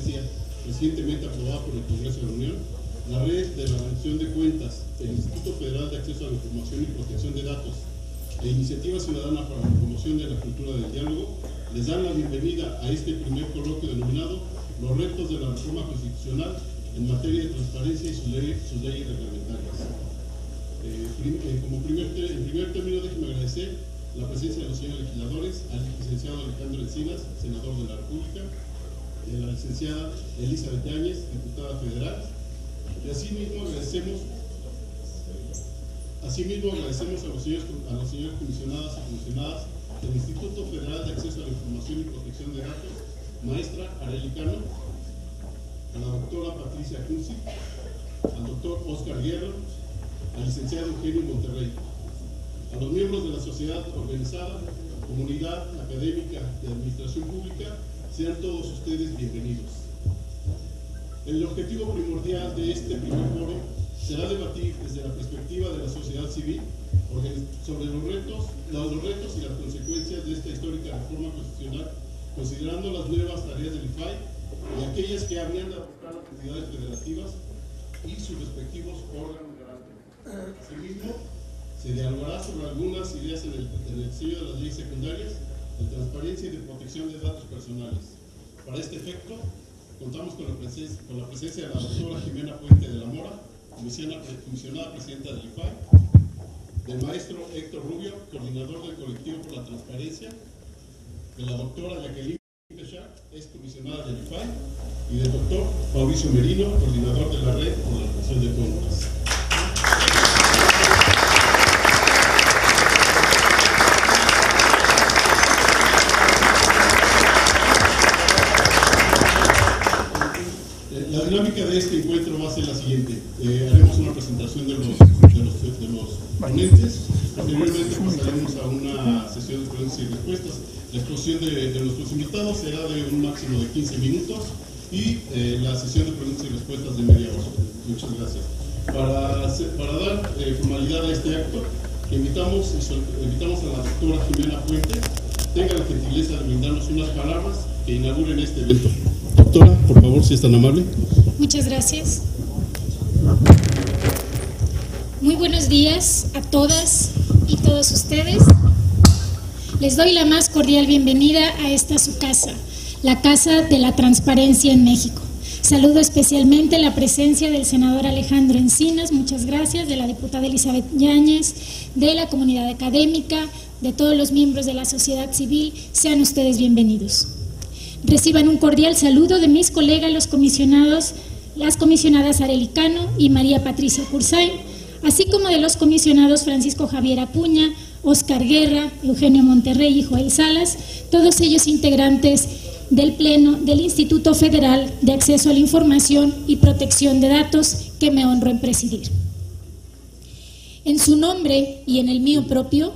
García, recientemente aprobada por el Congreso de la Unión, la Red de la Rendición de Cuentas, el Instituto Federal de Acceso a la Información y Protección de Datos e Iniciativa Ciudadana para la Promoción de la Cultura del Diálogo les dan la bienvenida a este primer coloquio denominado Los retos de la reforma constitucional en materia de transparencia y sus leyes reglamentarias. En primer término, déjenme agradecer la presencia de los señores legisladores, al licenciado Alejandro Encinas, senador de la República, la licenciada Elizabeth Yáñez, diputada federal, y asimismo agradecemos a los señores comisionadas y comisionadas del Instituto Federal de Acceso a la Información y Protección de Datos, maestra Arely Cano, a la doctora Patricia Kunzi, al doctor Oscar Guerra, al licenciado Eugenio Monterrey, a los miembros de la sociedad organizada, comunidad académica y administración pública, sean todos ustedes bienvenidos. El objetivo primordial de este primer foro será debatir desde la perspectiva de la sociedad civil sobre los retos y las consecuencias de esta histórica reforma constitucional, considerando las nuevas tareas del IFAI y aquellas que habrían de adoptar las entidades federativas y sus respectivos órganos garantes. Asimismo, se dialogará sobre algunas ideas en el diseño de las leyes secundarias de transparencia y de protección de datos personales. Para este efecto, contamos con la presencia de la doctora Jimena Puente de la Mora, comisionada presidenta del IFAI, del maestro Héctor Rubio, coordinador del colectivo por la transparencia, de la doctora Jacqueline Pechard, ex comisionada del IFAI, y del doctor Mauricio Merino, coordinador de la Red por la Rendición de Cuentas. La dinámica de este encuentro va a ser la siguiente. Haremos una presentación de los ponentes, posteriormente pasaremos a una sesión de preguntas y respuestas. La exposición de nuestros invitados será de un máximo de 15 minutos y la sesión de preguntas y respuestas de media hora. Muchas gracias. Para dar formalidad a este acto, invitamos a la doctora Jimena Puente. Tenga la gentileza de brindarnos unas palabras que inauguren este evento. Doctora, por favor, si es tan amable. Muchas gracias. Muy buenos días a todas y todos ustedes. Les doy la más cordial bienvenida a esta su casa, la Casa de la Transparencia en México. Saludo especialmente la presencia del senador Alejandro Encinas, muchas gracias, de la diputada Elizabeth Yáñez, de la comunidad académica, de todos los miembros de la sociedad civil. Sean ustedes bienvenidos. Reciban un cordial saludo de mis colegas, los comisionados, las comisionadas Arely Cano y María Patricia Kurzay, así como de los comisionados Francisco Javier Acuña, Oscar Guerra, Eugenio Monterrey y Joel Salas, todos ellos integrantes del Pleno del Instituto Federal de Acceso a la Información y Protección de Datos, que me honro en presidir. En su nombre y en el mío propio,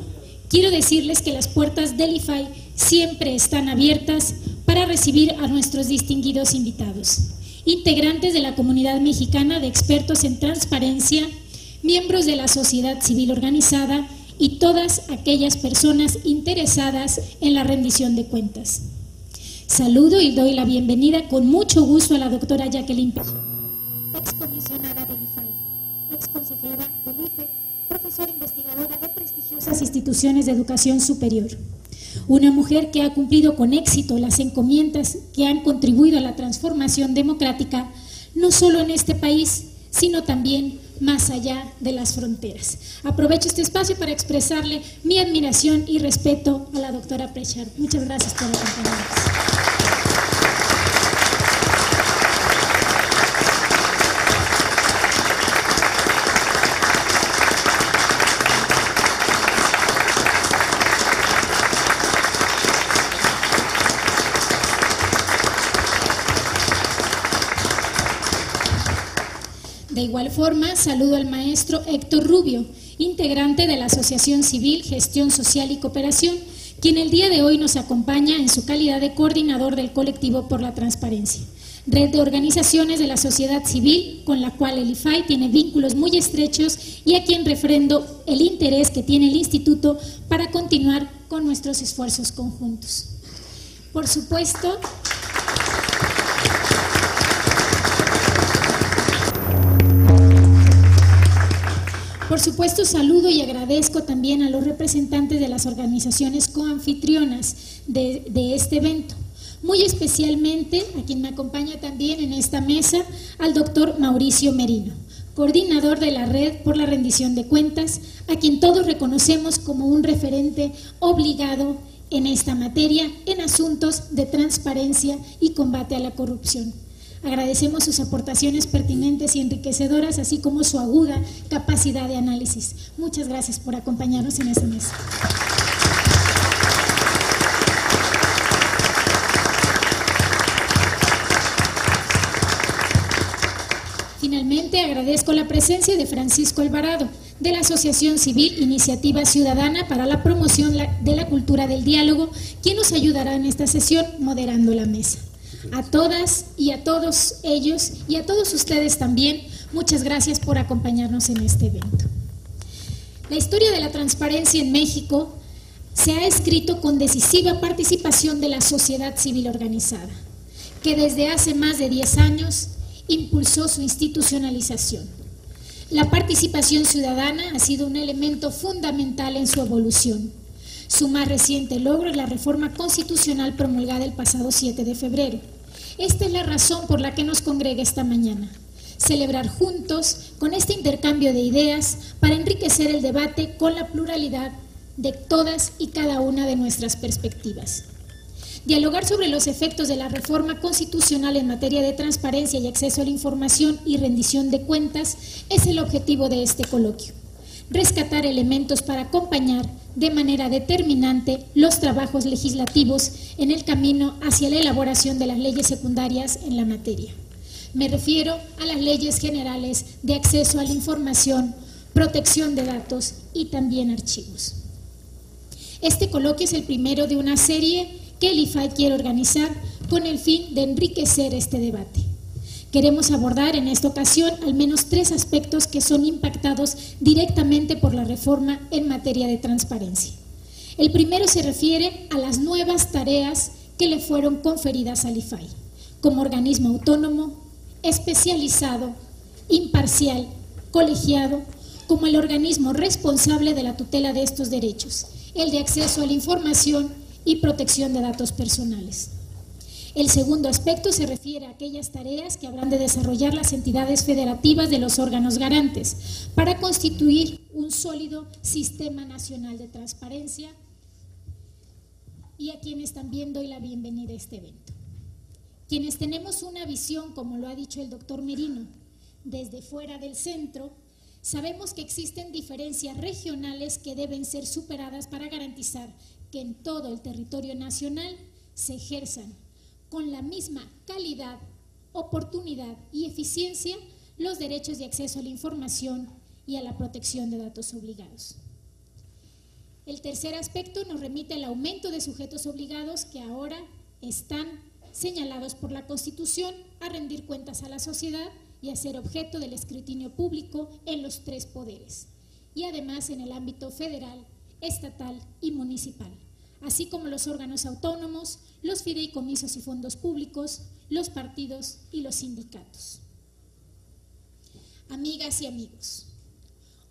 quiero decirles que las puertas del IFAI siempre están abiertas para recibir a nuestros distinguidos invitados, integrantes de la comunidad mexicana de expertos en transparencia, miembros de la sociedad civil organizada y todas aquellas personas interesadas en la rendición de cuentas. Saludo y doy la bienvenida con mucho gusto a la doctora Jacqueline Pechard, excomisionada del IFAI, exconsejera del IFE, profesora investigadora de prestigiosas instituciones de educación superior. Una mujer que ha cumplido con éxito las encomiendas que han contribuido a la transformación democrática, no solo en este país, sino también más allá de las fronteras. Aprovecho este espacio para expresarle mi admiración y respeto a la doctora Pechard. Muchas gracias por acompañarnos. De igual forma, saludo al maestro Héctor Rubio, integrante de la Asociación Civil Gestión Social y Cooperación, quien el día de hoy nos acompaña en su calidad de coordinador del colectivo por la transparencia, red de organizaciones de la sociedad civil con la cual el IFAI tiene vínculos muy estrechos y a quien refrendo el interés que tiene el Instituto para continuar con nuestros esfuerzos conjuntos. Por supuesto, Por supuesto, saludo y agradezco también a los representantes de las organizaciones coanfitrionas de este evento. Muy especialmente a quien me acompaña también en esta mesa, al doctor Mauricio Merino, coordinador de la Red por la Rendición de Cuentas, a quien todos reconocemos como un referente obligado en esta materia en asuntos de transparencia y combate a la corrupción. Agradecemos sus aportaciones pertinentes y enriquecedoras, así como su aguda capacidad de análisis. Muchas gracias por acompañarnos en esta mesa. Finalmente, agradezco la presencia de Francisco Alvarado, de la Asociación Civil Iniciativa Ciudadana para la Promoción de la Cultura del Diálogo, quien nos ayudará en esta sesión moderando la mesa. A todas y a todos ellos y a todos ustedes también, muchas gracias por acompañarnos en este evento. La historia de la transparencia en México se ha escrito con decisiva participación de la sociedad civil organizada, que desde hace más de 10 años impulsó su institucionalización. La participación ciudadana ha sido un elemento fundamental en su evolución. Su más reciente logro es la reforma constitucional promulgada el pasado 7 de febrero. Esta es la razón por la que nos congrega esta mañana. Celebrar juntos con este intercambio de ideas para enriquecer el debate con la pluralidad de todas y cada una de nuestras perspectivas. Dialogar sobre los efectos de la reforma constitucional en materia de transparencia y acceso a la información y rendición de cuentas es el objetivo de este coloquio. Rescatar elementos para acompañar de manera determinante los trabajos legislativos en el camino hacia la elaboración de las leyes secundarias en la materia. Me refiero a las leyes generales de acceso a la información, protección de datos y también archivos. Este coloquio es el primero de una serie que el IFAI quiere organizar con el fin de enriquecer este debate. Queremos abordar en esta ocasión al menos 3 aspectos que son impactados directamente por la reforma en materia de transparencia. El primero se refiere a las nuevas tareas que le fueron conferidas al IFAI, como organismo autónomo, especializado, imparcial, colegiado, como el organismo responsable de la tutela de estos derechos, el de acceso a la información y protección de datos personales. El segundo aspecto se refiere a aquellas tareas que habrán de desarrollar las entidades federativas de los órganos garantes para constituir un sólido sistema nacional de transparencia, y a quienes también doy la bienvenida a este evento. Quienes tenemos una visión, como lo ha dicho el doctor Merino, desde fuera del centro, sabemos que existen diferencias regionales que deben ser superadas para garantizar que en todo el territorio nacional se ejerzan con la misma calidad, oportunidad y eficiencia los derechos de acceso a la información y a la protección de datos obligados. El tercer aspecto nos remite al aumento de sujetos obligados que ahora están señalados por la Constitución a rendir cuentas a la sociedad y a ser objeto del escrutinio público en los 3 poderes, y además en el ámbito federal, estatal y municipal, así como los órganos autónomos, los fideicomisos y fondos públicos, los partidos y los sindicatos. Amigas y amigos,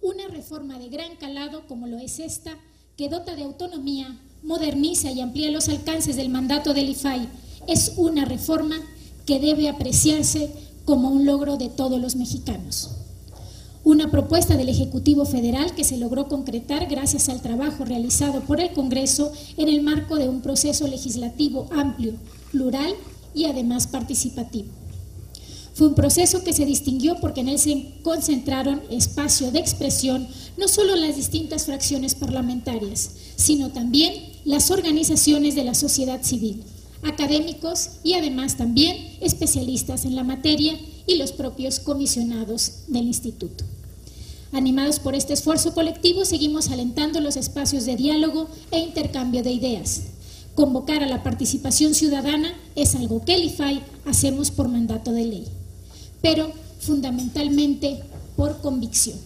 una reforma de gran calado como lo es esta, que dota de autonomía, moderniza y amplía los alcances del mandato del IFAI, es una reforma que debe apreciarse como un logro de todos los mexicanos. Una propuesta del Ejecutivo Federal que se logró concretar gracias al trabajo realizado por el Congreso en el marco de un proceso legislativo amplio, plural y además participativo. Fue un proceso que se distinguió porque en él se concentraron espacio de expresión no solo las distintas fracciones parlamentarias, sino también las organizaciones de la sociedad civil, académicos y además también especialistas en la materia y los propios comisionados del instituto. Animados por este esfuerzo colectivo, seguimos alentando los espacios de diálogo e intercambio de ideas. Convocar a la participación ciudadana es algo que el IFAI hacemos por mandato de ley, pero fundamentalmente por convicción.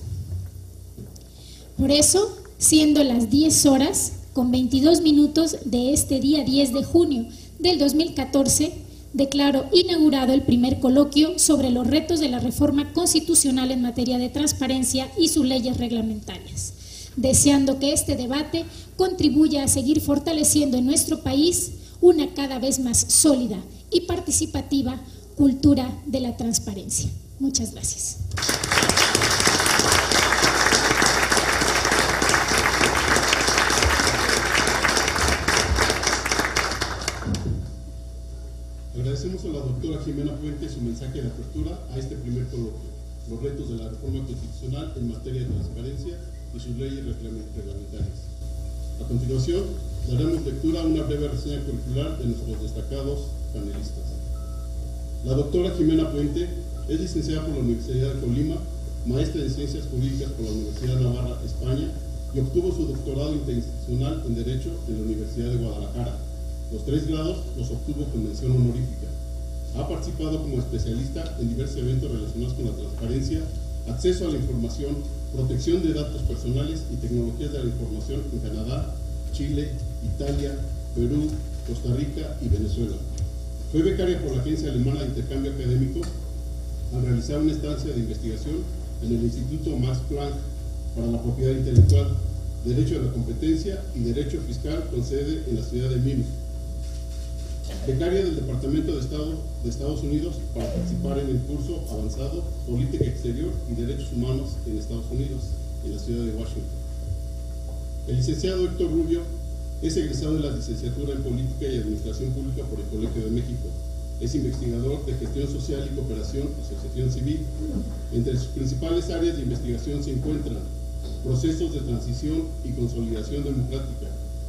Por eso, siendo las 10 horas con 22 minutos de este día 10 de junio del 2014, declaro inaugurado el primer coloquio sobre los retos de la reforma constitucional en materia de transparencia y sus leyes reglamentarias, deseando que este debate contribuya a seguir fortaleciendo en nuestro país una cada vez más sólida y participativa cultura de la transparencia. Muchas gracias. Agradecemos a la doctora Jimena Puente su mensaje de apertura a este primer coloquio, los retos de la reforma constitucional en materia de transparencia y sus leyes reglamentarias. A continuación, daremos lectura a una breve reseña curricular de nuestros destacados panelistas. La doctora Jimena Puente es licenciada por la Universidad de Colima, maestra en Ciencias Jurídicas por la Universidad de Navarra, España, y obtuvo su doctorado interinstitucional en Derecho en la Universidad de Guadalajara. Los 3 grados los obtuvo con mención honorífica. Ha participado como especialista en diversos eventos relacionados con la transparencia, acceso a la información, protección de datos personales y tecnologías de la información en Canadá, Chile, Italia, Perú, Costa Rica y Venezuela. Fue becaria por la Agencia Alemana de Intercambio Académico al realizar una estancia de investigación en el Instituto Max Planck para la Propiedad Intelectual, Derecho de la Competencia y Derecho Fiscal con sede en la ciudad de Múnich. Becaria del Departamento de Estado de Estados Unidos para participar en el curso avanzado Política Exterior y Derechos Humanos en Estados Unidos, en la ciudad de Washington. El licenciado Héctor Rubio es egresado de la licenciatura en Política y Administración Pública por el Colegio de México. Es investigador de Gestión Social y Cooperación, Asociación Civil. Entre sus principales áreas de investigación se encuentran procesos de transición y consolidación democrática,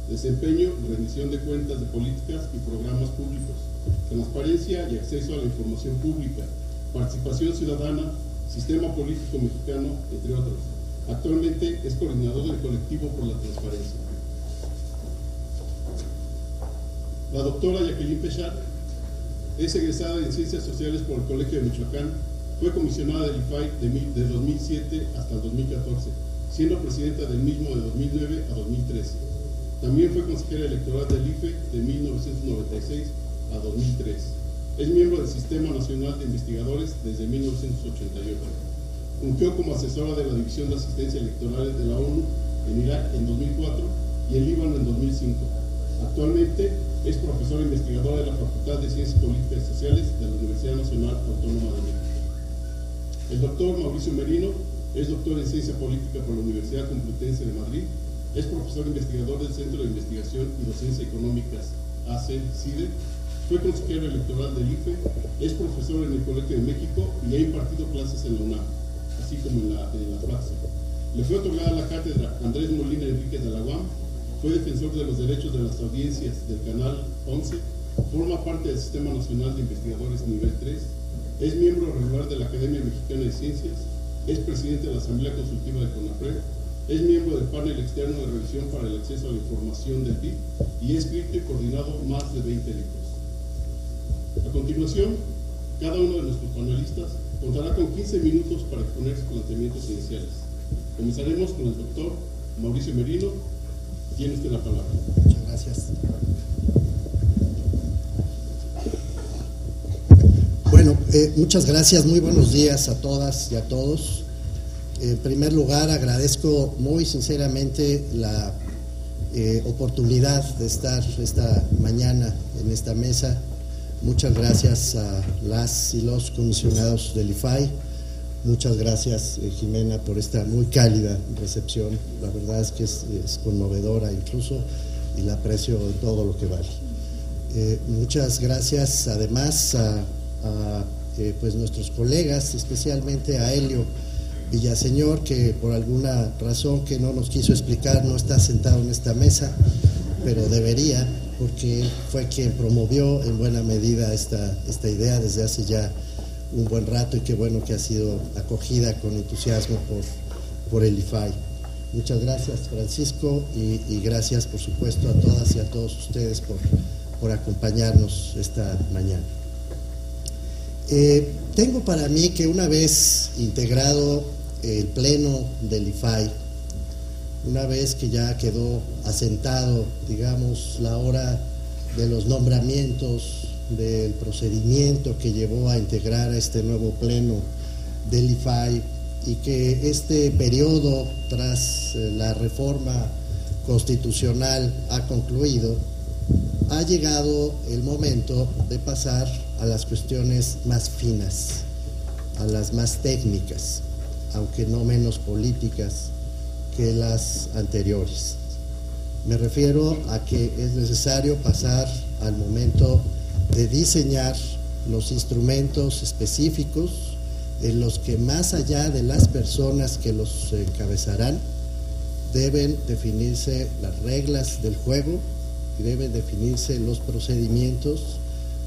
desempeño y rendición de cuentas de políticas y programas públicos, transparencia y acceso a la información pública, participación ciudadana, sistema político mexicano, entre otros. Actualmente es coordinador del colectivo por la transparencia. La doctora Jacqueline Pechard es egresada en Ciencias Sociales por el Colegio de Michoacán, fue comisionada del IFAI de 2007 hasta el 2014, siendo presidenta del mismo de 2009 a 2013. También fue consejera electoral del IFE de 1996 a 2003. Es miembro del Sistema Nacional de Investigadores desde 1988. Fungió como asesora de la División de Asistencia Electoral de la ONU en Irak en 2004 y en Líbano en 2005. Actualmente es profesora investigadora de la Facultad de Ciencias Políticas y Sociales de la Universidad Nacional Autónoma de México. El doctor Mauricio Merino es doctor en Ciencia Política por la Universidad Complutense de Madrid. Es profesor investigador del Centro de Investigación y Docencia Económicas, AC-CIDE, fue consejero electoral del IFE, es profesor en el Colegio de México y ha impartido clases en la UNAM, así como en la FLACSE. Le fue otorgada la cátedra Andrés Molina Enríquez de la UAM, fue defensor de los derechos de las audiencias del Canal 11, forma parte del Sistema Nacional de Investigadores Nivel 3, es miembro regular de la Academia Mexicana de Ciencias, es presidente de la Asamblea Consultiva de CONAPRED, es miembro del panel externo de revisión para el acceso a la información del BID y ha escrito y coordinado más de 20 libros. A continuación, cada uno de nuestros panelistas contará con 15 minutos para exponer sus planteamientos iniciales. Comenzaremos con el doctor Mauricio Merino. Tiene usted la palabra. Muchas gracias. Bueno, muchas gracias. Muy buenos días a todas y a todos. En primer lugar, agradezco muy sinceramente la oportunidad de estar esta mañana en esta mesa. Muchas gracias a las y los comisionados del IFAI. Muchas gracias, Jimena, por esta muy cálida recepción. La verdad es que es conmovedora incluso y la aprecio en todo lo que vale. Muchas gracias además a pues nuestros colegas, especialmente a Helio Villaseñor, que por alguna razón que no nos quiso explicar no está sentado en esta mesa, pero debería, porque fue quien promovió en buena medida esta idea desde hace ya un buen rato, y qué bueno que ha sido acogida con entusiasmo por el IFAI. Muchas gracias, Francisco, y gracias por supuesto a todas y a todos ustedes por acompañarnos esta mañana. Tengo para mí que una vez integrado el pleno del IFAI, una vez que ya quedó asentado, digamos, la hora de los nombramientos del procedimiento que llevó a integrar a este nuevo pleno del IFAI y que este periodo tras la reforma constitucional ha concluido, ha llegado el momento de pasar a las cuestiones más finas, a las más técnicas, aunque no menos políticas que las anteriores. Me refiero a que es necesario pasar al momento de diseñar los instrumentos específicos en los que, más allá de las personas que los encabezarán, deben definirse las reglas del juego y deben definirse los procedimientos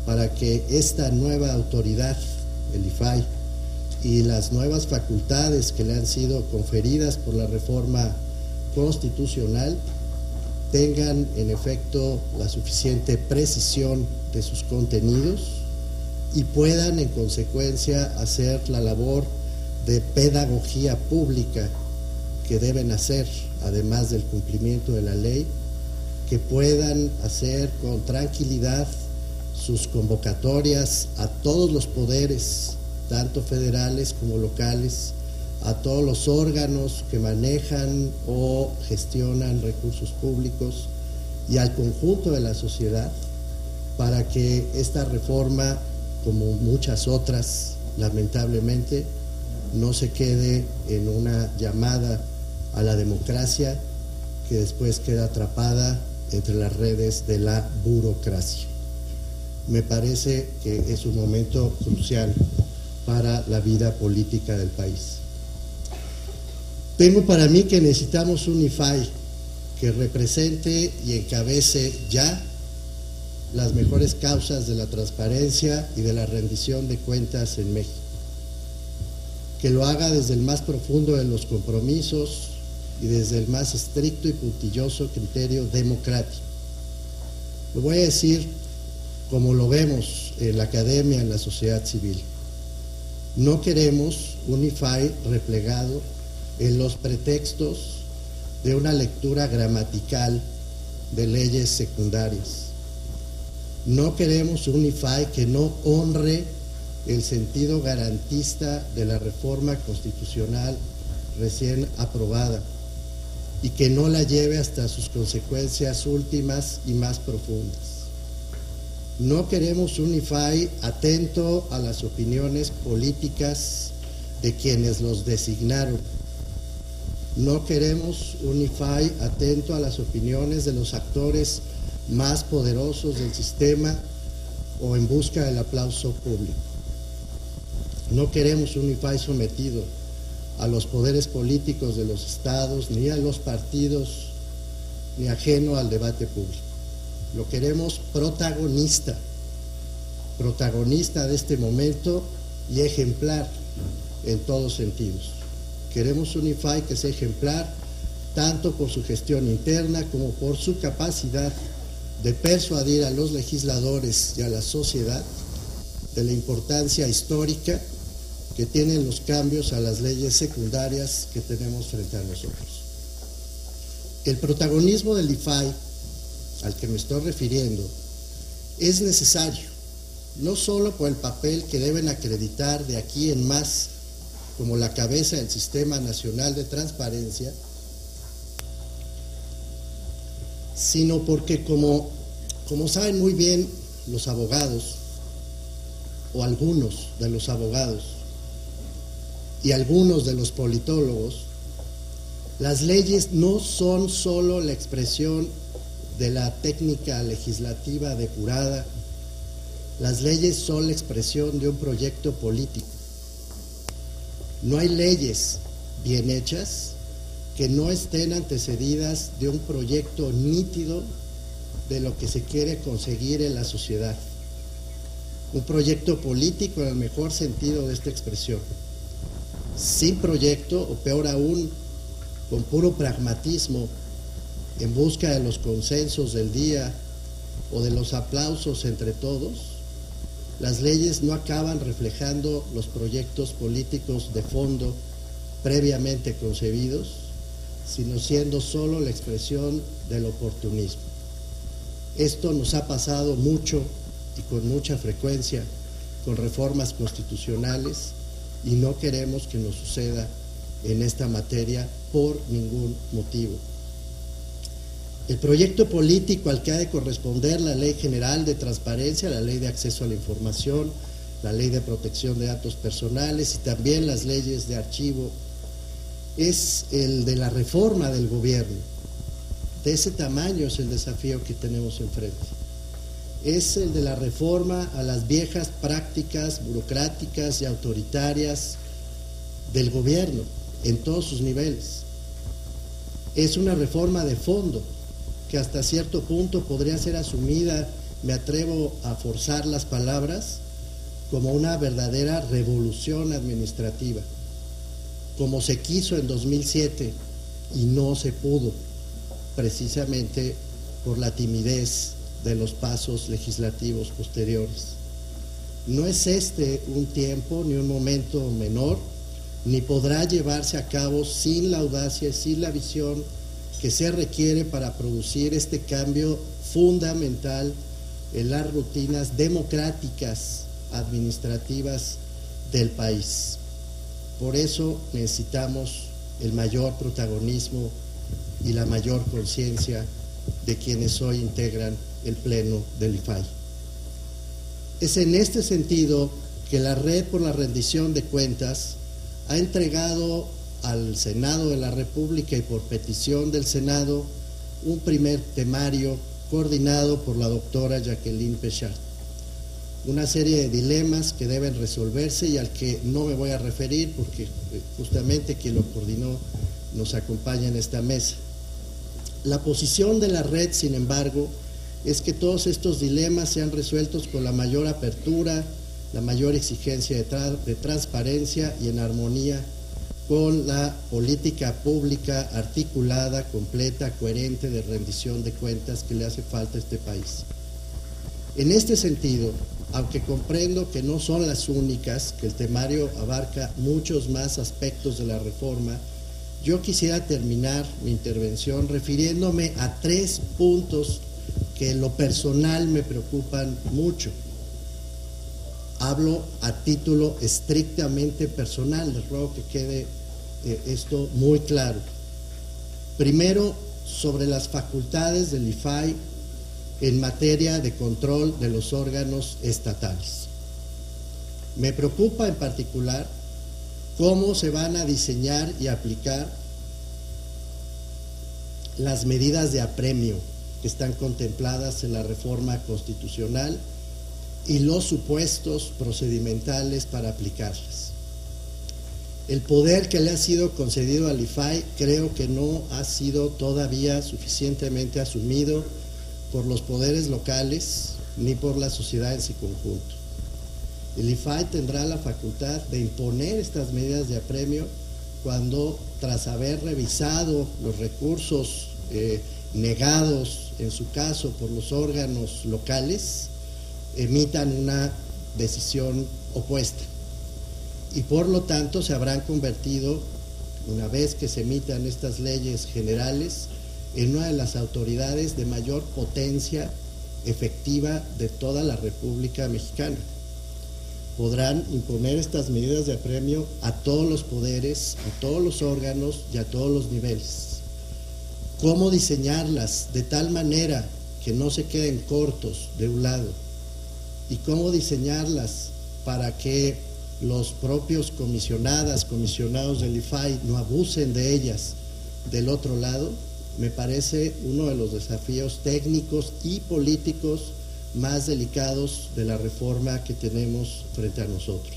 para que esta nueva autoridad, el IFAI, y las nuevas facultades que le han sido conferidas por la reforma constitucional tengan en efecto la suficiente precisión de sus contenidos y puedan en consecuencia hacer la labor de pedagogía pública que deben hacer, además del cumplimiento de la ley, que puedan hacer con tranquilidad sus convocatorias a todos los poderes, tanto federales como locales, a todos los órganos que manejan o gestionan recursos públicos y al conjunto de la sociedad, para que esta reforma, como muchas otras, lamentablemente, no se quede en una llamada a la democracia que después queda atrapada entre las redes de la burocracia. Me parece que es un momento crucial para la vida política del país. Tengo para mí que necesitamos un IFAI que represente y encabece ya las mejores causas de la transparencia y de la rendición de cuentas en México, que lo haga desde el más profundo de los compromisos y desde el más estricto y puntilloso criterio democrático. Lo voy a decir como lo vemos en la academia, en la sociedad civil. No queremos un IFAI replegado en los pretextos de una lectura gramatical de leyes secundarias. No queremos un IFAI que no honre el sentido garantista de la reforma constitucional recién aprobada y que no la lleve hasta sus consecuencias últimas y más profundas. No queremos un IFAI atento a las opiniones políticas de quienes los designaron. No queremos un IFAI atento a las opiniones de los actores más poderosos del sistema o en busca del aplauso público. No queremos un IFAI sometido a los poderes políticos de los estados, ni a los partidos, ni ajeno al debate público. Lo queremos protagonista de este momento y ejemplar en todos sentidos. Queremos un IFAI que sea ejemplar tanto por su gestión interna como por su capacidad de persuadir a los legisladores y a la sociedad de la importancia histórica que tienen los cambios a las leyes secundarias que tenemos frente a nosotros. El protagonismo del IFAI, al que me estoy refiriendo, es necesario, no solo por el papel que deben acreditar de aquí en más como la cabeza del Sistema Nacional de Transparencia, sino porque como saben muy bien los abogados, o algunos de los abogados, y algunos de los politólogos, las leyes no son solo la expresión de la técnica legislativa depurada, las leyes son la expresión de un proyecto político. No hay leyes bien hechas que no estén antecedidas de un proyecto nítido de lo que se quiere conseguir en la sociedad. Un proyecto político en el mejor sentido de esta expresión. Sin proyecto, o peor aún, con puro pragmatismo, en busca de los consensos del día o de los aplausos entre todos, las leyes no acaban reflejando los proyectos políticos de fondo previamente concebidos, sino siendo solo la expresión del oportunismo. Esto nos ha pasado mucho y con mucha frecuencia con reformas constitucionales, y no queremos que nos suceda en esta materia por ningún motivo. El proyecto político al que ha de corresponder la Ley General de Transparencia, la Ley de Acceso a la Información, la Ley de Protección de Datos Personales y también las leyes de archivo, es el de la reforma del gobierno. De ese tamaño es el desafío que tenemos enfrente. Es el de la reforma a las viejas prácticas burocráticas y autoritarias del gobierno en todos sus niveles. Es una reforma de fondo que hasta cierto punto podría ser asumida, me atrevo a forzar las palabras, como una verdadera revolución administrativa, como se quiso en 2007 y no se pudo, precisamente por la timidez de los pasos legislativos posteriores. No es este un tiempo ni un momento menor, ni podrá llevarse a cabo sin la audacia y sin la visión que se requiere para producir este cambio fundamental en las rutinas democráticas administrativas del país. Por eso necesitamos el mayor protagonismo y la mayor conciencia de quienes hoy integran el Pleno del IFAI. Es en este sentido que la Red por la Rendición de Cuentas ha entregado al Senado de la República y por petición del Senado un primer temario coordinado por la doctora Jacqueline Pechard. Una serie de dilemas que deben resolverse y al que no me voy a referir porque justamente quien lo coordinó nos acompaña en esta mesa. La posición de la red, sin embargo, es que todos estos dilemas sean resueltos con la mayor apertura, la mayor exigencia de transparencia y en armonía con la política pública articulada, completa, coherente de rendición de cuentas que le hace falta a este país. En este sentido, aunque comprendo que no son las únicas, que el temario abarca muchos más aspectos de la reforma, yo quisiera terminar mi intervención refiriéndome a 3 puntos que en lo personal me preocupan mucho. Hablo a título estrictamente personal, les ruego que quede esto muy claro. Primero, sobre las facultades del IFAI en materia de control de los órganos estatales. Me preocupa en particular cómo se van a diseñar y aplicar las medidas de apremio que están contempladas en la reforma constitucional y los supuestos procedimentales para aplicarlas. El poder que le ha sido concedido al IFAI creo que no ha sido todavía suficientemente asumido por los poderes locales ni por la sociedad en su conjunto. El IFAI tendrá la facultad de imponer estas medidas de apremio cuando, tras haber revisado los recursos negados, en su caso por los órganos locales, emitan una decisión opuesta. Y por lo tanto se habrán convertido, una vez que se emitan estas leyes generales, en una de las autoridades de mayor potencia efectiva de toda la República Mexicana. Podrán imponer estas medidas de apremio a todos los poderes, a todos los órganos y a todos los niveles. ¿Cómo diseñarlas de tal manera que no se queden cortos de un lado? ¿Y cómo diseñarlas para que los propios comisionados del IFAI no abusen de ellas del otro lado? Me parece uno de los desafíos técnicos y políticos más delicados de la reforma que tenemos frente a nosotros.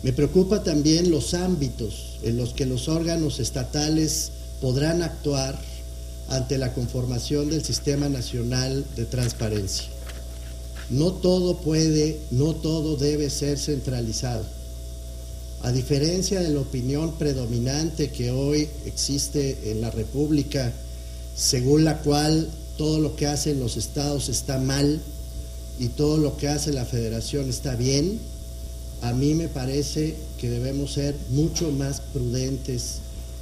Me preocupa también los ámbitos en los que los órganos estatales podrán actuar ante la conformación del Sistema Nacional de Transparencia. No todo puede, no todo debe ser centralizado. A diferencia de la opinión predominante que hoy existe en la República, según la cual todo lo que hacen los estados está mal y todo lo que hace la Federación está bien, a mí me parece que debemos ser mucho más prudentes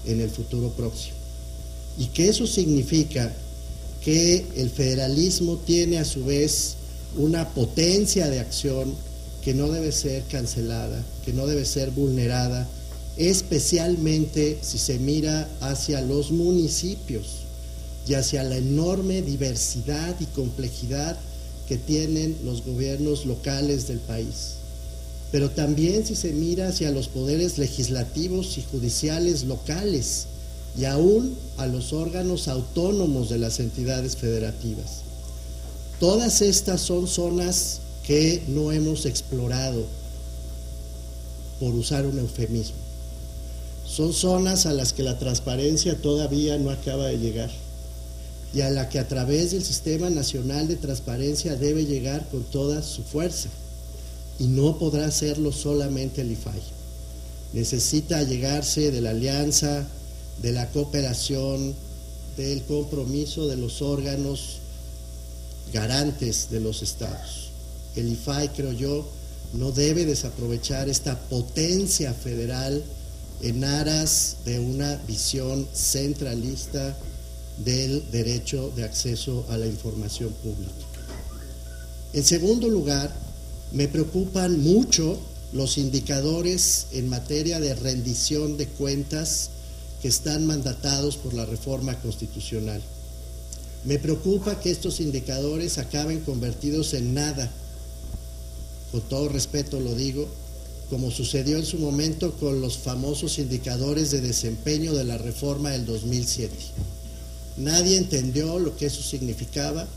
en el futuro próximo. Y que eso significa que el federalismo tiene a su vez una potencia de acción que no debe ser cancelada, que no debe ser vulnerada, especialmente si se mira hacia los municipios y hacia la enorme diversidad y complejidad que tienen los gobiernos locales del país. Pero también si se mira hacia los poderes legislativos y judiciales locales y aún a los órganos autónomos de las entidades federativas. Todas estas son zonas que no hemos explorado, por usar un eufemismo. Son zonas a las que la transparencia todavía no acaba de llegar y a la que a través del Sistema Nacional de Transparencia debe llegar con toda su fuerza, y no podrá hacerlo solamente el IFAI. Necesita llegarse de la alianza, de la cooperación, del compromiso de los órganos garantes de los estados. El IFAI, creo yo, no debe desaprovechar esta potencia federal en aras de una visión centralista del derecho de acceso a la información pública. En segundo lugar, me preocupan mucho los indicadores en materia de rendición de cuentas que están mandatados por la reforma constitucional. Me preocupa que estos indicadores acaben convertidos en nada, con todo respeto lo digo, como sucedió en su momento con los famosos indicadores de desempeño de la reforma del 2007. Nadie entendió lo que eso significaba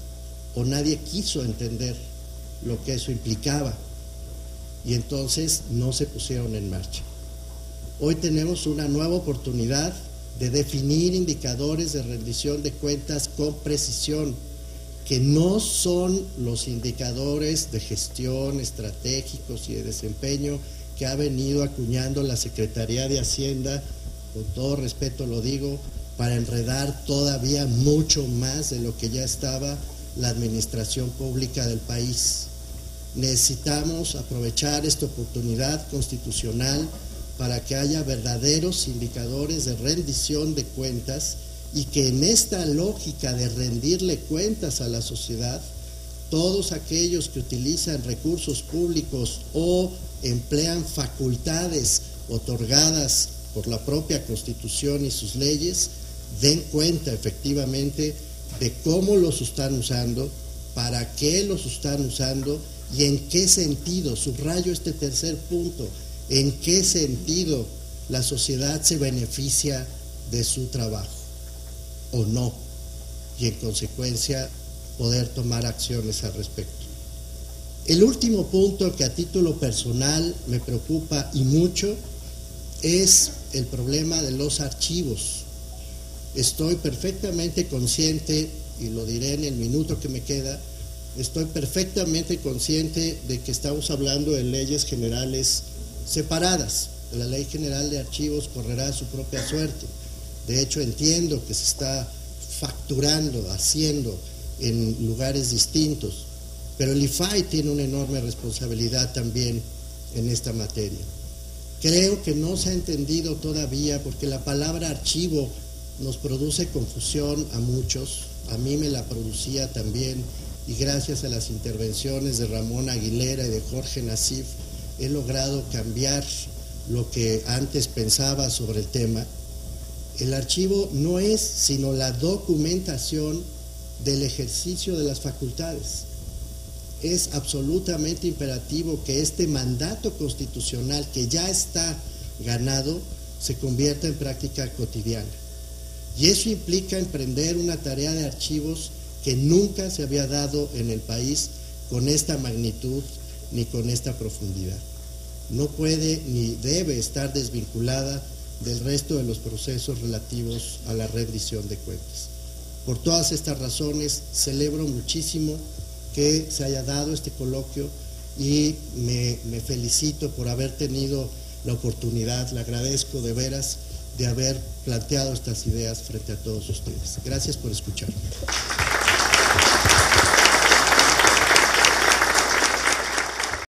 o nadie quiso entender lo que eso implicaba y entonces no se pusieron en marcha. Hoy tenemos una nueva oportunidad de definir indicadores de rendición de cuentas con precisión, que no son los indicadores de gestión estratégicos y de desempeño que ha venido acuñando la Secretaría de Hacienda, con todo respeto lo digo, para enredar todavía mucho más de lo que ya estaba la administración pública del país. Necesitamos aprovechar esta oportunidad constitucional para que haya verdaderos indicadores de rendición de cuentas y que en esta lógica de rendirle cuentas a la sociedad, todos aquellos que utilizan recursos públicos o emplean facultades otorgadas por la propia Constitución y sus leyes, den cuenta efectivamente de cómo los están usando, para qué los están usando y en qué sentido, subrayo este tercer punto, en qué sentido la sociedad se beneficia de su trabajo o no, y en consecuencia poder tomar acciones al respecto. El último punto que a título personal me preocupa y mucho es el problema de los archivos. Estoy perfectamente consciente, y lo diré en el minuto que me queda, estoy perfectamente consciente de que estamos hablando de leyes generales separadas. La Ley General de Archivos correrá su propia suerte. De hecho, entiendo que se está facturando, haciendo en lugares distintos, pero el IFAI tiene una enorme responsabilidad también en esta materia. Creo que no se ha entendido todavía, porque la palabra archivo nos produce confusión a muchos, a mí me la producía también, y gracias a las intervenciones de Ramón Aguilera y de Jorge Nasif he logrado cambiar lo que antes pensaba sobre el tema. El archivo no es sino la documentación del ejercicio de las facultades. Es absolutamente imperativo que este mandato constitucional que ya está ganado se convierta en práctica cotidiana. Y eso implica emprender una tarea de archivos que nunca se había dado en el país con esta magnitud ni con esta profundidad. No puede ni debe estar desvinculada del resto de los procesos relativos a la rendición de cuentas. Por todas estas razones, celebro muchísimo que se haya dado este coloquio y me felicito por haber tenido la oportunidad, le agradezco de veras de haber planteado estas ideas frente a todos ustedes. Gracias por escucharme.